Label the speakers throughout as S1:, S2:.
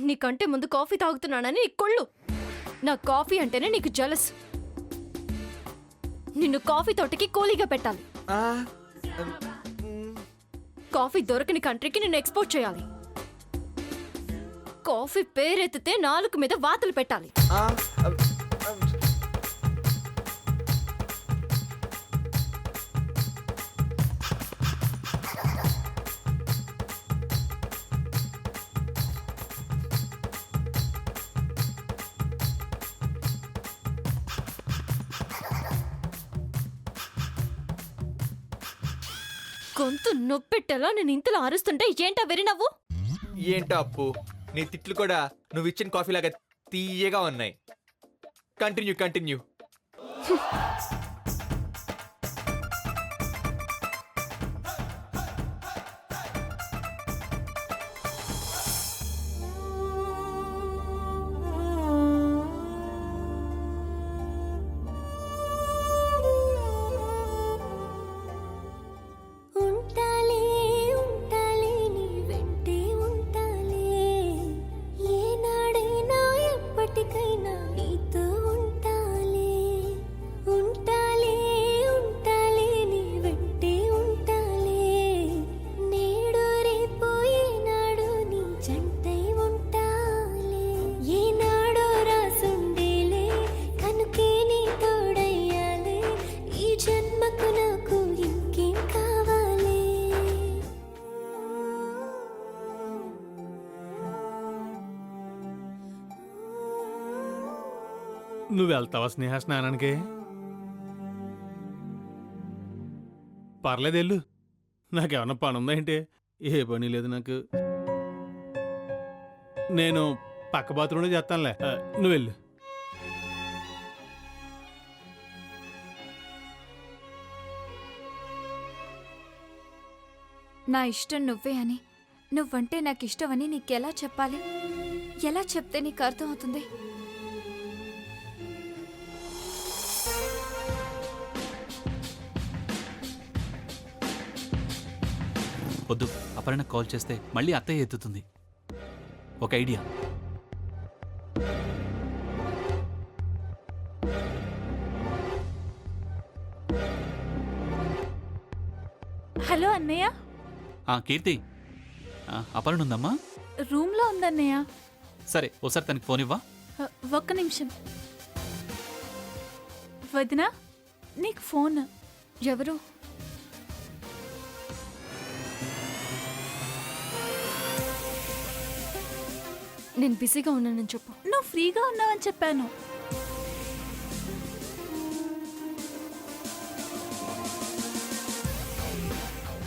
S1: నీకంటే ముందు కాఫీ తాగుతున్నానని నీ కొళ్ళు. నా కాఫీ అంటేనే నీకు జలస్. నిన్ను కాఫీ తోటకి కూలీగా పెట్టాలి. కాఫీ దొరకని కంట్రీకి నిన్ను ఎక్స్పోర్ట్ చేయాలి. కాఫీ పేరెత్తితే నాలుగు మీద వాతలు పెట్టాలి. గొంతు నొప్పెట్టేలా నేను ఇంతలో అరుస్తుంటే ఏంటా వెరినవ్వు?
S2: ఏంటో అప్పు, నీ తిట్లు కూడా నువ్వు ఇచ్చిన కాఫీ లాగా తీయగా ఉన్నాయి. కంటిన్యూ.
S3: నువ్వు వెళ్తావా స్నేహ స్నానానికి? పర్లేదు వెళ్ళు. నాకేమన్నా పని ఉందా ఏంటి? ఏ పని లేదు నాకు. నేను పక్క బాత్రూంలో చేస్తానులే, నువ్వు వెళ్ళు.
S4: నా ఇష్టం నువ్వే అని, నువ్వంటే నాకు ఇష్టమని నీకెలా చెప్పాలి? ఎలా చెప్తే నీకు అర్థం అవుతుంది?
S5: వద్దు, అపర్ణకు కాల్ చేస్తే మళ్ళీ అత్తయ్య ఎత్తుతుంది. ఒక ఐడియా.
S4: హలో అన్నయ్య.
S5: కీర్తి, అపర్ణ ఉందమ్మా?
S4: రూమ్లో ఉందన్నయ్య.
S5: సరే, ఒకసారి తనకి ఫోన్ ఇవ్వా.
S4: ఒక్క నిమిషం. వదినా, నీకు ఫోన్.
S1: ఎవరు? నేను బిజీగా ఉన్నానని చెప్పు.
S4: నువ్వు ఫ్రీగా ఉన్నావని చెప్పాను.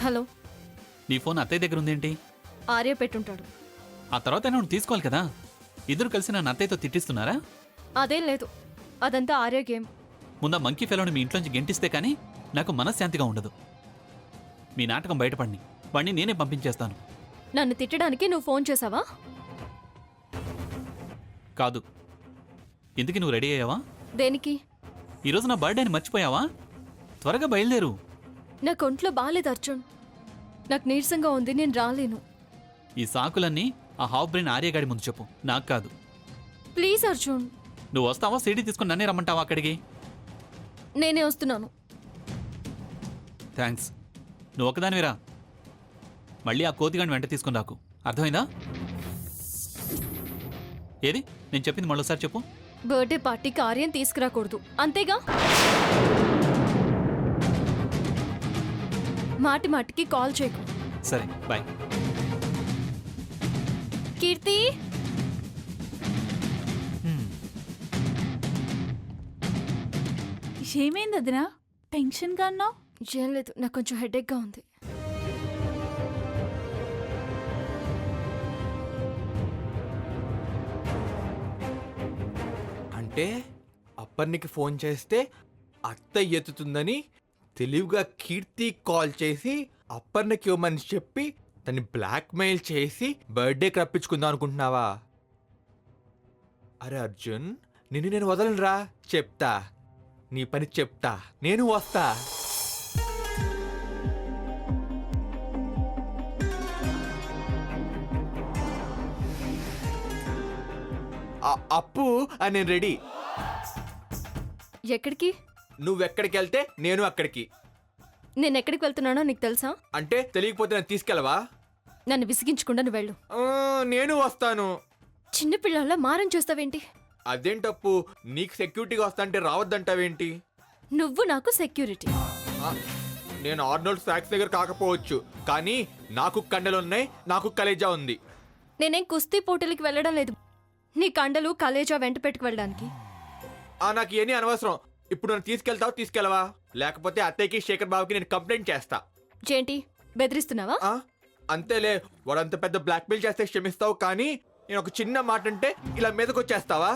S1: హలో.
S5: నీ ఫోన్ అత్తయ్య దగ్గర ఉందేంటి?
S1: ఆర్య పెట్టుంటాడు.
S5: ఆ తర్వాత నువ్వు తీసుకోవాలి కదా. ఇద్దరు కలిసి నన్ను అత్తయ్యతో తిట్టిస్తున్నారా?
S1: అదేం లేదు, అదంతా ఆర్య గేమ్.
S5: ముందా మంకీ ఫెలోని మీ ఇంట్లోంచి గెంటిస్తే కానీ నాకు మనశ్శాంతిగా ఉండదు. మీ నాటకం బయటపడిని వాడిని నేనే పంపించేస్తాను.
S1: నన్ను తిట్టడానికి నువ్వు ఫోన్ చేసావా?
S5: కాదు. ఇందుకు నువ్వు రెడీ అయ్యావా?
S1: దేనికి?
S5: ఈరోజు నా బర్త్డేని మర్చిపోయావా? త్వరగా బయలుదేరు.
S1: నాకు ఒంట్లో బాగాలేదు అర్జున్, నాకు నీరసంగా ఉంది, నేను రాలేను.
S5: ఈ సాకులన్నీ ఆ హాఫ్ బ్రెయిన్ ఆర్యగాడి ముందు చెప్పు, నాకు కాదు.
S1: ప్లీజ్ అర్జున్.
S5: నువ్వు వస్తావా? సీడీ తీసుకుని నన్నే రమ్మంటావా అక్కడికి?
S1: నేనే వస్తున్నాను.
S5: థ్యాంక్స్. నువ్వు ఒకదానివిరా. మళ్ళీ ఆ కోతిగాని వెంట తీసుకుని రాకు, అర్థమైందా? ఏది నేను చెప్పింది మళ్ళీసారి చెప్పు.
S1: బర్త్డే పార్టీకి ఆర్యన్ తీసుకురాకూడదు, అంతేగా? మాటికి కాల్ చేయకు.
S5: సరే, బాయ్.
S1: కీర్తి.
S4: ఏమైంది వదినా? టెన్షన్గా అన్నావు?
S1: ఏం లేదు, నాకు కొంచెం హెడేక్గా ఉంది.
S2: అంటే అప్పర్నికి ఫోన్ చేస్తే అత్తయ్య ఎత్తుతుందని తెలివిగా కీర్తి కాల్ చేసి అప్పర్నికి ఇవ్వమని చెప్పి తన్ని బ్లాక్మెయిల్ చేసి బర్త్డేకి రప్పించుకుందాం అనుకుంటున్నావా? అరే అర్జున్, నిన్ను నేను వదలనురా. చెప్తా, నీ పని చెప్తా. నేను వస్తా. అప్పు నేను రెడీ.
S1: ఎక్కడికి?
S2: నువ్వెక్కడికి వెళ్తే నేను అక్కడికి.
S1: నేను ఎక్కడికి వెళ్తున్నానో నీకు తెలుసా?
S2: అంటే తెలియకపోతే నన్ను తీసుకెళ్ళవా?
S1: నన్ను విసిగించకుండా నువ్వు వెళ్ళు.
S2: నేను వస్తాను.
S1: చిన్నపిల్లల్లా మారం చేస్తావేంటి?
S2: అదేంటప్పు, నీకు సెక్యూరిటీగా వస్తాంటే రావద్దంటావేంటి?
S1: నువ్వు నాకు సెక్యూరిటీ.
S2: ఆ, నేను ఆర్నోల్డ్ స్నాక్స్ దగ్గర కాకపోవచ్చు, కానీ నాకు కండలున్నాయి, నాకు కలేజా ఉంది.
S1: నేనేం కుస్తీ పోటీలకి వెళ్ళడం లేదు నీ కండలు కలేజా వెంట పెట్టుకు వెళ్ళడానికి.
S2: నాకు ఇవన్నీ అనవసరం. ఇప్పుడు నన్ను తీసుకెళ్తావు, తీసుకెళ్ళవా? లేకపోతే అత్తయ్యకి శేఖర్ బాబుకి నేను కంప్లైంట్ చేస్తా.
S1: ఏంటి బెదిరిస్తున్నావా?
S2: అంతేలే, వాడంత పెద్ద బ్లాక్మెయిల్ చేస్తే క్షమిస్తావు, కానీ నేను ఒక చిన్న మాట అంటే ఇలా మీదకి వచ్చేస్తావా?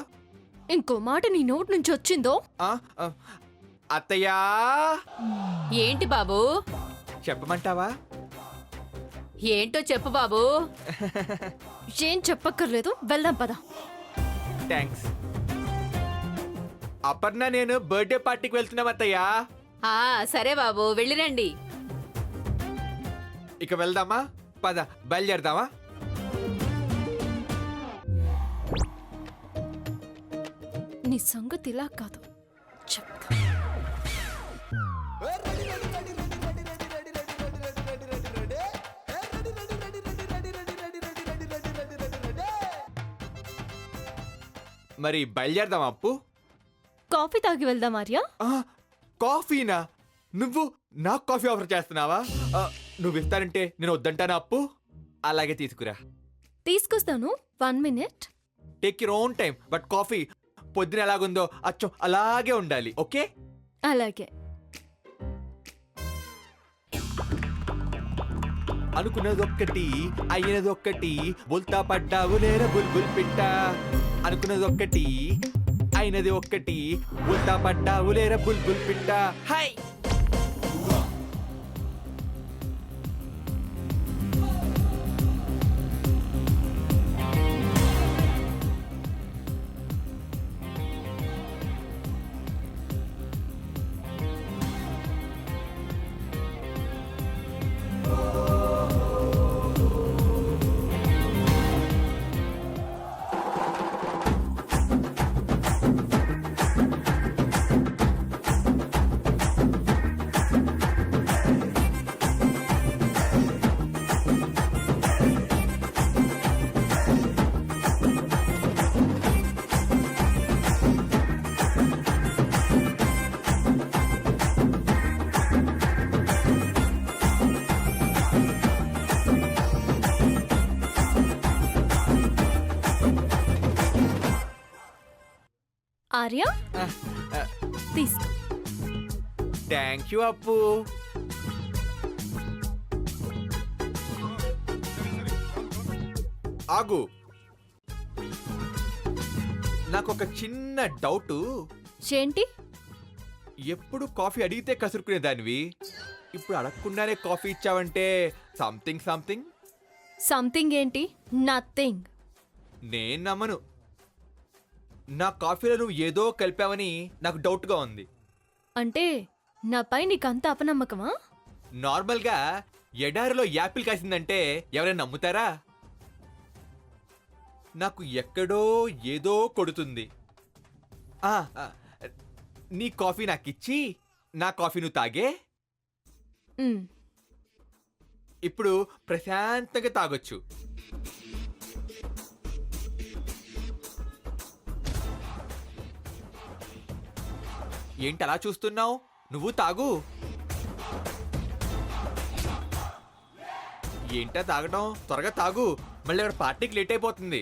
S1: ఇంకో మాట నీ నోటి నుంచి వచ్చిందో
S2: అత్తయ్యా.
S6: ఏంటి బాబు?
S2: చెప్పమంటావా?
S6: ఏంటో చెప్పు బాబు.
S1: ఏం చెప్పక్కర్లేదు, వెళ్దాం పద.
S2: థ్యాంక్స్. అపర్ణ నేను బర్త్డే పార్టీకి వెళ్తున్నాం అత్తయ్యా.
S6: సరే బాబు, వెళ్ళిరండి.
S2: ఇక వెళ్దామా? పద, బయలుదేరదామా?
S1: నీ సంగతి ఇలా కాదు చెప్తా.
S2: మరి బయలుదేరదామా అప్పు?
S1: కాఫీ తాగి వెళ్దాం ఆర్య.
S2: కాఫీనా? నువ్వు నాకు కాఫీ ఆఫర్ చేస్తున్నావా? నువ్వు ఇస్తానంటే నేను వద్దంటానా అప్పు? అలాగే తీసుకురా.
S1: తీసుకొస్తాను, 1 minute.
S2: Take your own time, but coffee పొద్దున ఎలాగుందో అచ్చం అలాగే ఉండాలి, ఓకే?
S1: అలాగే.
S2: అనుకున్నదొక్కటి అయినదొక్కటి, బుల్తా పడ్డావు లేరా బుల్బుల్ పిట్ట. అనుకున్నదొక్కటి అయినది ఒక్కటి, బుల్తా పడ్డావు లేరా బుల్బుల్ పిట్ట. హై!
S1: ఆర్య తీసుకో.
S2: థ్యాంక్ యూ అప్పు. ఆగు, నాకు ఒక చిన్న డౌట్.
S1: ఏంటి?
S2: ఎప్పుడు కాఫీ అడిగితే కసురుకునేదానివి, ఇప్పుడు అడగకుండానే కాఫీ ఇచ్చావంటే సంథింగ్ సంథింగ్.
S1: సంథింగ్ ఏంటి? నథింగ్.
S2: నేను నమ్మను. నా కాఫీలో నువ్వు ఏదో కలిపావని నాకు డౌట్గా ఉంది.
S1: అంటే నాపై నీకంత అపనమ్మకమా?
S2: నార్మల్గా ఎడారిలో యాపిల్ కాసిందంటే ఎవరైనా నమ్ముతారా? నాకు ఎక్కడో ఏదో కొడుతుంది. నీ కాఫీ నాకిచ్చి నా కాఫీ నువ్వు తాగే. ఇప్పుడు ప్రశాంతంగా తాగొచ్చు. ఏంటి అలా చూస్తున్నావు? నువ్వు తాగు. ఏంటా తాగటం? త్వరగా తాగు, మళ్ళీ అక్కడ పార్టీకి లేట్ అయిపోతుంది.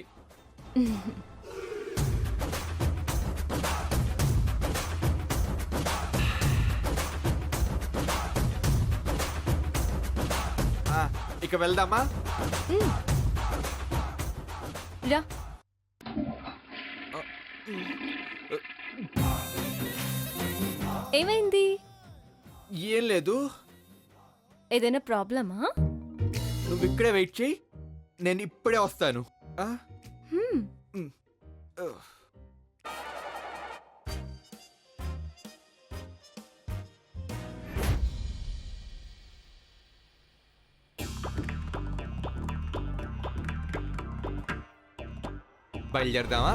S2: ఇక వెళ్దామా?
S1: రా. ఏమైంది?
S2: ఏం లేదు.
S1: ఏదైనా ప్రాబ్లమా?
S2: నువ్వు ఇక్కడే వెయిట్ చేయి, నేను ఇప్పుడే వస్తాను. బయలుదేరదామా?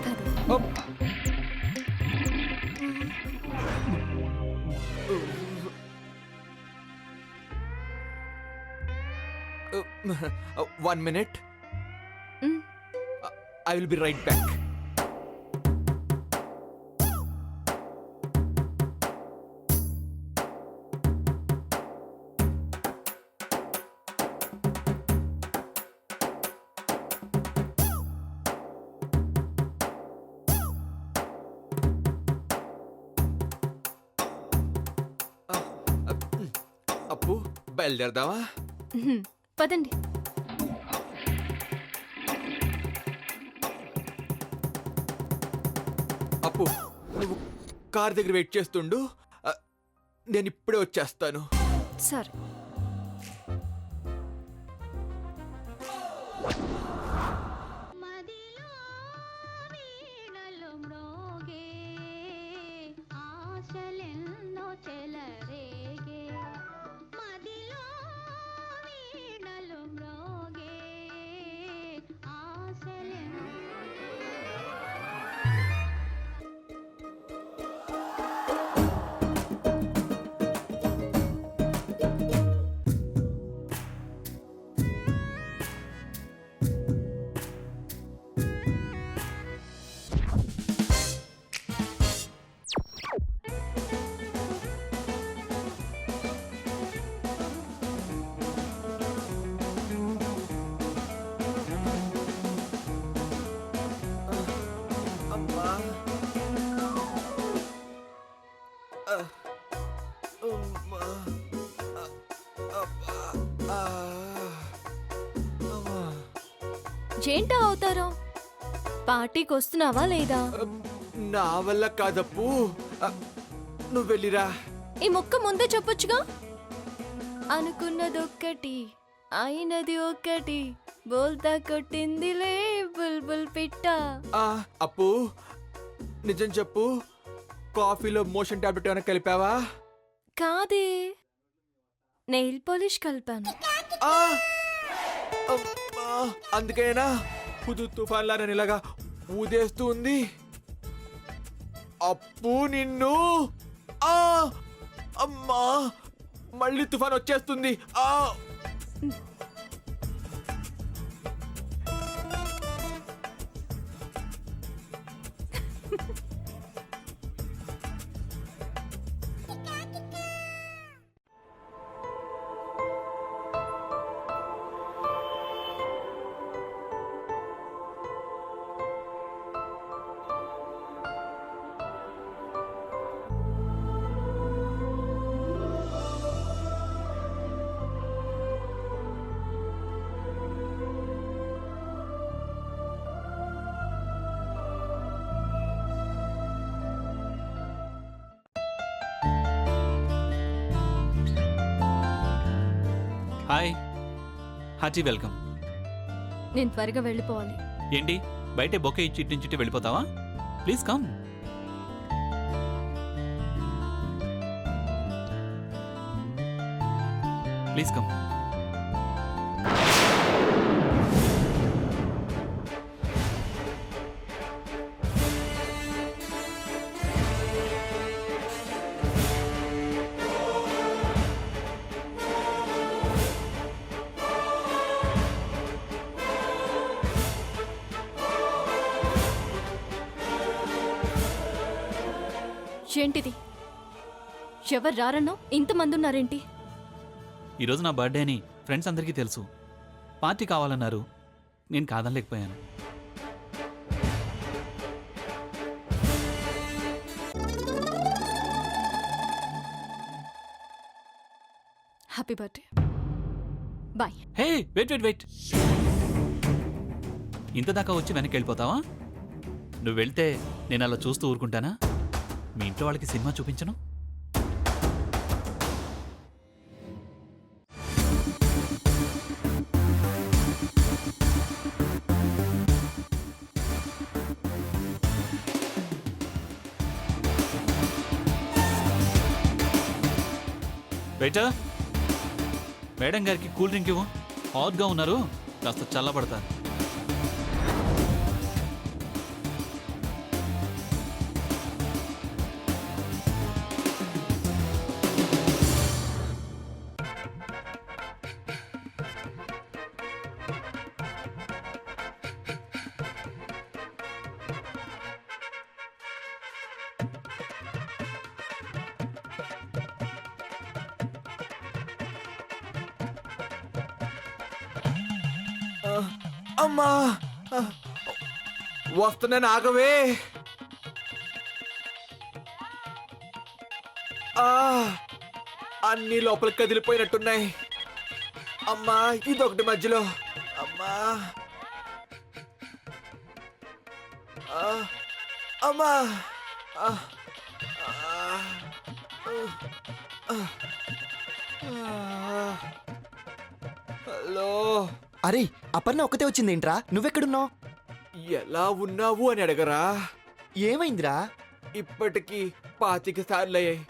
S1: పద.
S2: One minute,
S1: hmm.
S2: I will be right back. అప్పు బయలుదేరదావా?
S1: పదండి.
S2: అప్పు నువ్వు కార్ దగ్గర వెయిట్ చేస్తుండు, నేను ఇప్పుడే వచ్చేస్తాను.
S1: సరే.
S7: మదిలో వీణలు మ్రోగే ఆశలెన్నో చెలరేగే మదిలో వీణలు మ్రోగే ఆశలెన్నో
S2: అమ్మా. అమ్మా. అబ్బా. అమ్మా.
S1: ఏంటా అవుతారో? పార్టీకి వస్తున్నావా లేదా?
S2: నా వల్ల కాదప్పు, నువ్వు వెళ్ళిరా.
S1: ఈ ముక్క ముందే చెప్పొచ్చుగా. అనుకున్నదొక్కటి అయినది ఒకటి, బోల్తా కొట్టిందిలే బుల్బుల్ పిట్ట.
S2: అప్పు నిజం చెప్పు, కాఫీలో మోషన్ టాబ్లెట్ ఏమైనా కలిపావా?
S1: కాదే, నెయిల్ పాలిష్ కలిపాను.
S2: ఆ! అమ్మా! అందుకేనా హుదు తుఫాన్లా నన్ను ఇలాగా ఊదేస్తూ ఉంది? అప్పు నిన్ను! ఆ! అమ్మా! మళ్ళీ తుఫాన్ వచ్చేస్తుంది. ఆ!
S5: Hi, hearty welcome.
S1: నేను త్వరగా వెళ్ళిపోవాలి.
S5: ఏంటి బయటే బొకే ఇచ్చి ఇటు నుంచి ఇటు వెళ్ళిపోతావా? Please come. Please come.
S1: ఏంటిది? ఎవరు రారన్నో ఇంతమంది ఉన్నారేంటి?
S5: ఈరోజు నా బర్త్డే అని ఫ్రెండ్స్ అందరికీ తెలుసు. పార్టీ కావాలన్నారు, నేను కాదనలేకపోయాను.
S1: Happy birthday. Bye.
S5: Hey wait wait wait, ఇంత దాకా వచ్చి వెనక్కి వెళ్ళిపోతావా? నువ్వు వెళ్తే నేను అలా చూస్తూ ఊరుకుంటానా? మీ ఇంట్లో వాళ్ళకి సినిమా చూపించను? వెయిటర్, మేడం గారికి కూల్ డ్రింక్ ఇవ్వు. హాట్గా ఉన్నారు, కాస్త చల్లబడతారు.
S2: అమ్మా వస్తున్నాను ఆగవే. అన్ని లోపలికి కదిలిపోయినట్టున్నాయి. అమ్మా ఇదొకటి మధ్యలో. అమ్మా అమ్మా హలో.
S8: అరే అపర్ణ ఒక్కతే వచ్చిందేంట్రా? నువ్వెక్కడున్నావు?
S2: ఎలా ఉన్నావు అని అడగరా?
S8: ఏమైందిరా?
S2: ఇప్పటికి 25 సార్లు అయ్యాయి.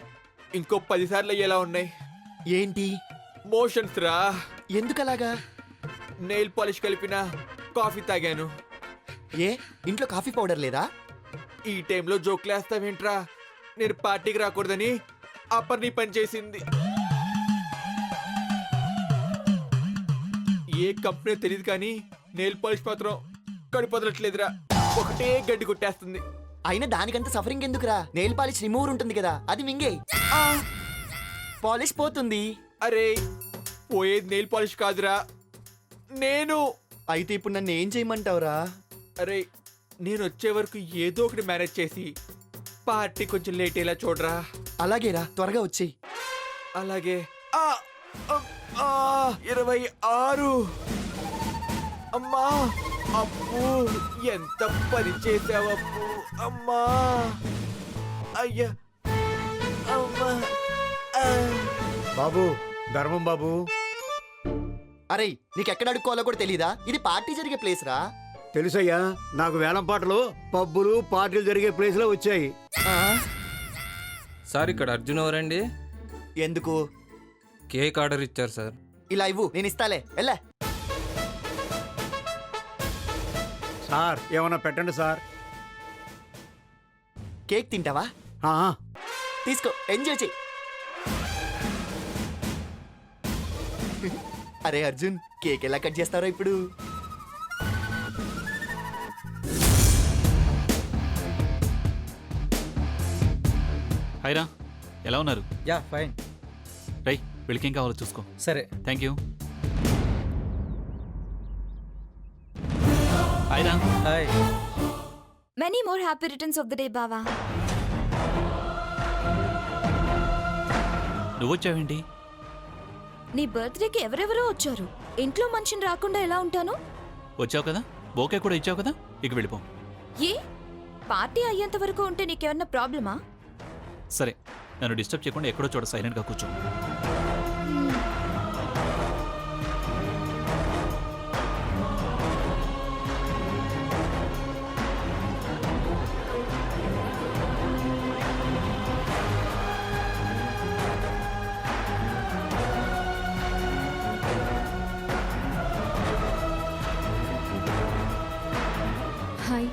S2: ఇంకో 10 సార్లు అయ్యేలా ఉన్నాయి.
S8: ఏంటి?
S2: మోషన్స్ రా.
S8: ఎందుకలాగా?
S2: నెయిల్ పాలిష్ కలిపిన కాఫీ తాగాను.
S8: ఏ ఇంట్లో కాఫీ పౌడర్ లేదా?
S2: ఈ టైంలో జోక్లేస్తావేంట్రా? నేను పార్టీకి రాకూడదని అప్పర్ని పని చేసింది. ఏ కంపెనీ తెలియదు కానీ నెయిల్ పాలిష్ మాత్రం కడిపోదలట్లేదురా. ఒకటే గడ్డి కొట్టేస్తుంది.
S8: అయినా దానికంత సఫరింగ్ ఎందుకురా? నెయిల్ పాలిష్ రిమూవర్ ఉంటుంది కదా, అది మింగే. పాలిష్ పోతుంది.
S2: అరే పోయేది నెయిల్ పాలిష్ కాదురా, నేను.
S8: అయితే ఇప్పుడు నన్ను ఏం చేయమంటావురా?
S2: అరే నేను వచ్చే వరకు ఏదో ఒకటి మేనేజ్ చేసి పార్టీ కొంచెం లేట్ అయ్యేలా చూడరా.
S8: అలాగేరా, త్వరగా వచ్చేయ్.
S2: అలాగే. 26. అమ్మా అప్పు ఎంత పని చేసావప్పు. అమ్మా అయ్యా అమ్మా.
S9: బాబు ధర్మం బాబు.
S8: అరే నీకెక్కడ అడుక్కోవాలో కూడా తెలీదా? ఇది పార్టీ జరిగే ప్లేస్ రా.
S9: తెలుసయ్యా, నాకు వేలం పాటలు పబ్బులు పార్టీలు జరిగే ప్లేస్ లో వచ్చాయి.
S10: సార్ ఇక్కడ అర్జున్ ఎవరండి?
S8: ఎందుకు?
S10: కేక్ ఆర్డర్ ఇచ్చారు సార్.
S8: ఇలా ఇవ్వు, నేను ఇస్తాలే. వెళ్ళా.
S9: సార్ ఏమన్నా పెట్టండి సార్.
S8: కేక్ తింటావా?
S9: ఆ,
S8: తీసుకో, ఎంజాయ్ చెయ్యి. అరే అర్జున్, కేక్ ఎలా కట్ చేస్తారో ఇప్పుడు?
S5: హైరా, ఎలా ఉన్నారు?
S10: Yeah fine.
S5: రై వీళ్ళకేం కావాలో చూసుకో.
S10: సరే.
S5: Thank you. హైరా.
S10: Hi.
S4: Many more happy returns of the day బావా.
S5: నువ్వు వచ్చావేంటి?
S4: నీ బర్త్డేకి ఎవరెవరో వచ్చారు. ఇంట్లో మనిషిని రాకుండా ఎలా ఉంటాను?
S5: వచ్చావు కదా, బోకే కూడా ఇచ్చావు కదా, ఇక వెళ్ళిపో.
S4: ఏ పార్టీ అయ్యేంత వరకు ఉంటే నీకేమన్నా ప్రాబ్లమా?
S5: సరే, నన్ను డిస్టర్బ్ చేయకుండా ఎక్కడో చోట సైలెంట్గా కూర్చో.
S1: హాయ్.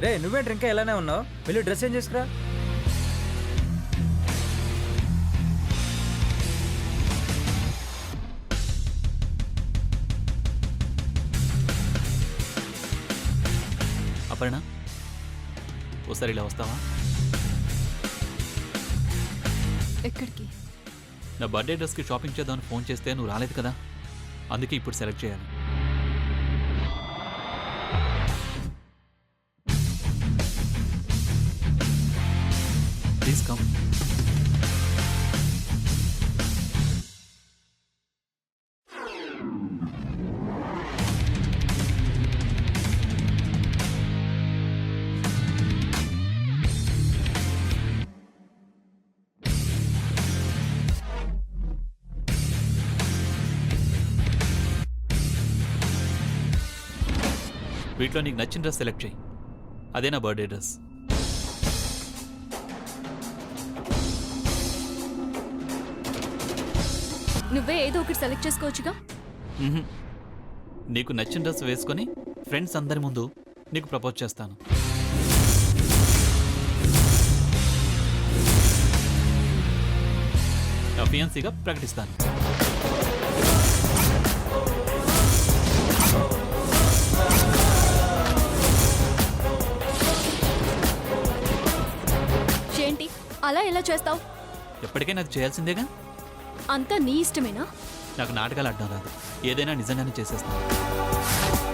S10: రే నువ్వేంటి ఇంకా ఎలానే ఉన్నావు? వెళ్ళి డ్రెస్ చేంజ్ చేసుకురా.
S5: అపర్ణ, ఓసారి ఇలా వస్తావా?
S1: ఎక్కడికి?
S5: నా బర్త్డే డ్రెస్కి షాపింగ్ చేద్దామని ఫోన్ చేస్తే నువ్వు రాలేదు కదా, అందుకే ఇప్పుడు సెలెక్ట్ చేయాలి. Please come. వీటిలో నీకు నచ్చిన డ్రెస్ సెలెక్ట్ చేయి. అదే నా బర్త్డే డ్రెస్.
S1: నువ్వే ఏదో ఒకటి సెలెక్ట్ చేసుకోవచ్చుగా.
S5: మ్హూ. నీకు నచ్చిన డ్రెస్ వేసుకొని ఫ్రెండ్స్ అందరి ముందు నీకు ప్రపోజ్ చేస్తాను. నా ఫియాన్సీగా ప్రకటిస్తాను.
S1: ఏంటి అలా ఎలా చేస్తావు?
S5: ఎప్పటికైనా అది చేయాల్సిందేగా.
S1: అంతా నీ ఇష్టమేనా?
S5: నాకు నాటకాలు ఆడడం రాదు. ఏదైనా నిజంగానే చేసేస్తాను.